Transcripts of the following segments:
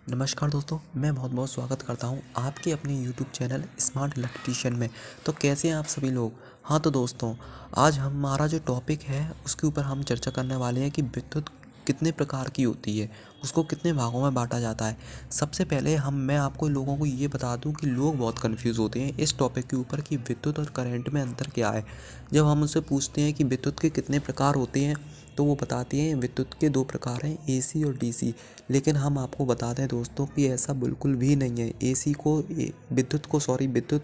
नमस्कार दोस्तों, मैं बहुत बहुत स्वागत करता हूं आपके अपने YouTube चैनल स्मार्ट इलेक्ट्रीशियन में। तो कैसे हैं आप सभी लोग। हाँ तो दोस्तों, आज हमारा जो टॉपिक है उसके ऊपर हम चर्चा करने वाले हैं कि विद्युत कितने प्रकार की होती है, उसको कितने भागों में बांटा जाता है। सबसे पहले मैं आपको लोगों को ये बता दूं कि लोग बहुत कंफ्यूज होते हैं इस टॉपिक के ऊपर कि विद्युत और करंट में अंतर क्या है। जब हम उनसे पूछते हैं कि विद्युत के कितने प्रकार होते हैं तो वो बताते हैं विद्युत के 2 प्रकार हैं, AC और DC। लेकिन हम आपको बता दें दोस्तों कि ऐसा बिल्कुल भी नहीं है। विद्युत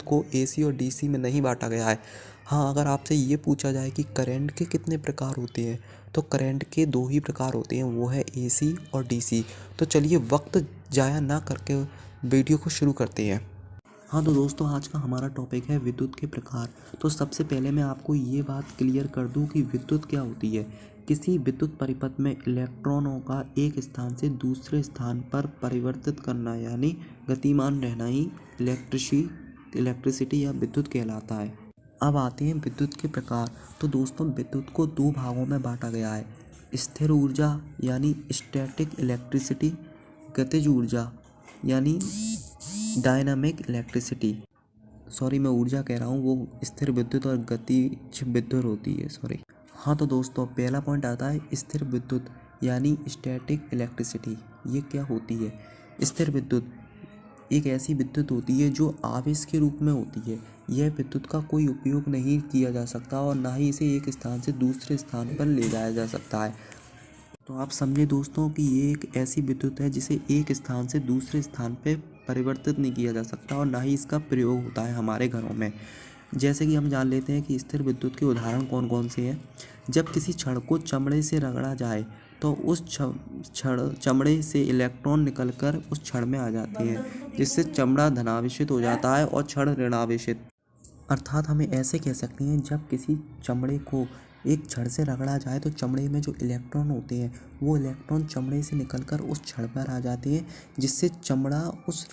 को AC और DC में नहीं बांटा गया है। हाँ, अगर आपसे ये पूछा जाए कि करंट के कितने प्रकार होते हैं तो करंट के 2 ही प्रकार होते हैं, वो है AC और DC। तो चलिए वक्त ज़ाया ना करके वीडियो को शुरू करते हैं। हाँ तो दोस्तों, आज का हमारा टॉपिक है विद्युत के प्रकार। तो सबसे पहले मैं आपको ये बात क्लियर कर दूं कि विद्युत क्या होती है। किसी विद्युत परिपथ में इलेक्ट्रॉनों का एक स्थान से दूसरे स्थान पर परिवर्तित करना यानी गतिमान रहना ही इलेक्ट्रिसिटी या विद्युत कहलाता है। अब आते हैं विद्युत के प्रकार। तो दोस्तों, विद्युत को 2 भागों में बांटा गया है। स्थिर ऊर्जा यानी स्टैटिक इलेक्ट्रिसिटी, गतिज ऊर्जा यानी डायनामिक इलेक्ट्रिसिटी। सॉरी, मैं ऊर्जा कह रहा हूँ, वो स्थिर विद्युत और गतिज विद्युत होती है, सॉरी। हाँ तो दोस्तों, पहला पॉइंट आता है स्थिर विद्युत यानी स्टैटिक इलेक्ट्रिसिटी। ये क्या होती है। स्थिर विद्युत एक ऐसी विद्युत होती है जो आवेश के रूप में होती है। यह विद्युत का कोई उपयोग नहीं किया जा सकता और ना ही इसे एक स्थान से दूसरे स्थान पर ले जाया जा सकता है। तो आप समझे दोस्तों कि ये एक ऐसी विद्युत है जिसे एक स्थान से दूसरे स्थान पे परिवर्तित नहीं किया जा सकता और ना ही इसका प्रयोग होता है हमारे घरों में। जैसे कि हम जान लेते हैं कि स्थिर विद्युत के उदाहरण कौन कौन से हैं। जब किसी छड़ को चमड़े से रगड़ा जाए तो उस चमड़े से इलेक्ट्रॉन निकलकर उस छड़ में आ जाते हैं, जिससे चमड़ा धनावेशित हो जाता है और छड़ ऋणावेशित। अर्थात हमें ऐसे कह सकते हैं, जब किसी चमड़े को एक छड़ से रगड़ा जाए तो चमड़े में जो इलेक्ट्रॉन होते हैं वो इलेक्ट्रॉन चमड़े से निकलकर उस छड़ पर आ जाते हैं, जिससे चमड़ा उस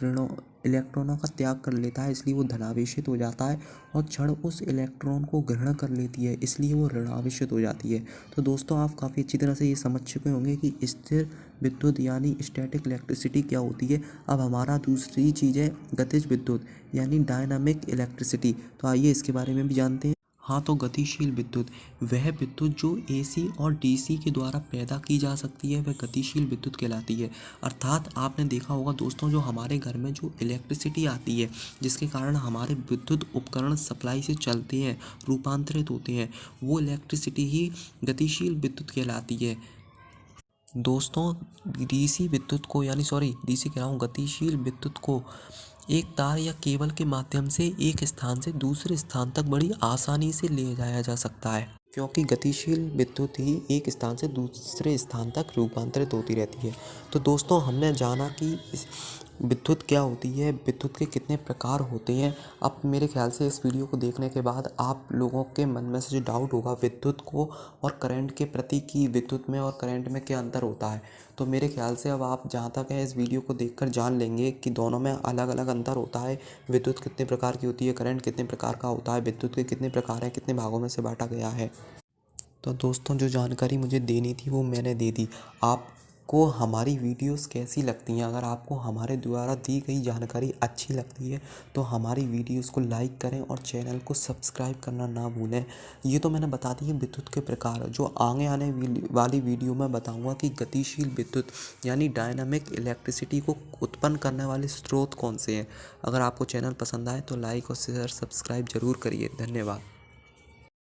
इलेक्ट्रॉनों का त्याग कर लेता है, इसलिए वो धनावेशित हो जाता है और छड़ उस इलेक्ट्रॉन को ग्रहण कर लेती है, इसलिए वो ऋणावेशित हो जाती है। तो दोस्तों, आप काफ़ी अच्छी तरह से ये समझ चुके होंगे कि स्थिर विद्युत यानी स्टैटिक इलेक्ट्रिसिटी क्या होती है। अब हमारा दूसरी चीज़ है गतिज विद्युत यानी डायनामिक इलेक्ट्रिसिटी। तो आइए इसके बारे में भी जानते हैं। हाँ तो गतिशील विद्युत वह विद्युत जो AC और DC के द्वारा पैदा की जा सकती है, वह गतिशील विद्युत कहलाती है। अर्थात आपने देखा होगा दोस्तों, जो हमारे घर में जो इलेक्ट्रिसिटी आती है जिसके कारण हमारे विद्युत उपकरण सप्लाई से चलते हैं, रूपांतरित होते हैं, वो इलेक्ट्रिसिटी ही गतिशील विद्युत कहलाती है। दोस्तों, DC कह रहा हूँ, गतिशील विद्युत को एक तार या केबल के माध्यम से एक स्थान से दूसरे स्थान तक बड़ी आसानी से ले जाया जा सकता है, क्योंकि गतिशील विद्युत ही एक स्थान से दूसरे स्थान तक रूपांतरित होती रहती है। तो दोस्तों, हमने जाना कि विद्युत क्या होती है, विद्युत के कितने प्रकार होते हैं। अब मेरे ख्याल से इस वीडियो को देखने के बाद आप लोगों के मन में से जो डाउट होगा विद्युत को और करंट के प्रति कि विद्युत में और करंट में क्या अंतर होता है, तो मेरे ख्याल से अब आप जहाँ तक है इस वीडियो को देखकर जान लेंगे कि दोनों में अलग अलग अंतर होता है। विद्युत कितने प्रकार की होती है, करंट कितने प्रकार का होता है, विद्युत के कितने प्रकार हैं, कितने भागों में से बांटा गया है। तो दोस्तों, जो जानकारी मुझे देनी थी वो मैंने दे दी। आपको हमारी वीडियोस कैसी लगती हैं। अगर आपको हमारे द्वारा दी गई जानकारी अच्छी लगती है तो हमारी वीडियोस को लाइक करें और चैनल को सब्सक्राइब करना ना भूलें। ये तो मैंने बता दी है विद्युत के प्रकार। जो आगे आने वाली वीडियो में बताऊंगा कि गतिशील विद्युत यानी डायनामिक इलेक्ट्रिसिटी को उत्पन्न करने वाले स्रोत कौन से हैं। अगर आपको चैनल पसंद आए तो लाइक और शेयर सब्सक्राइब ज़रूर करिए। धन्यवाद।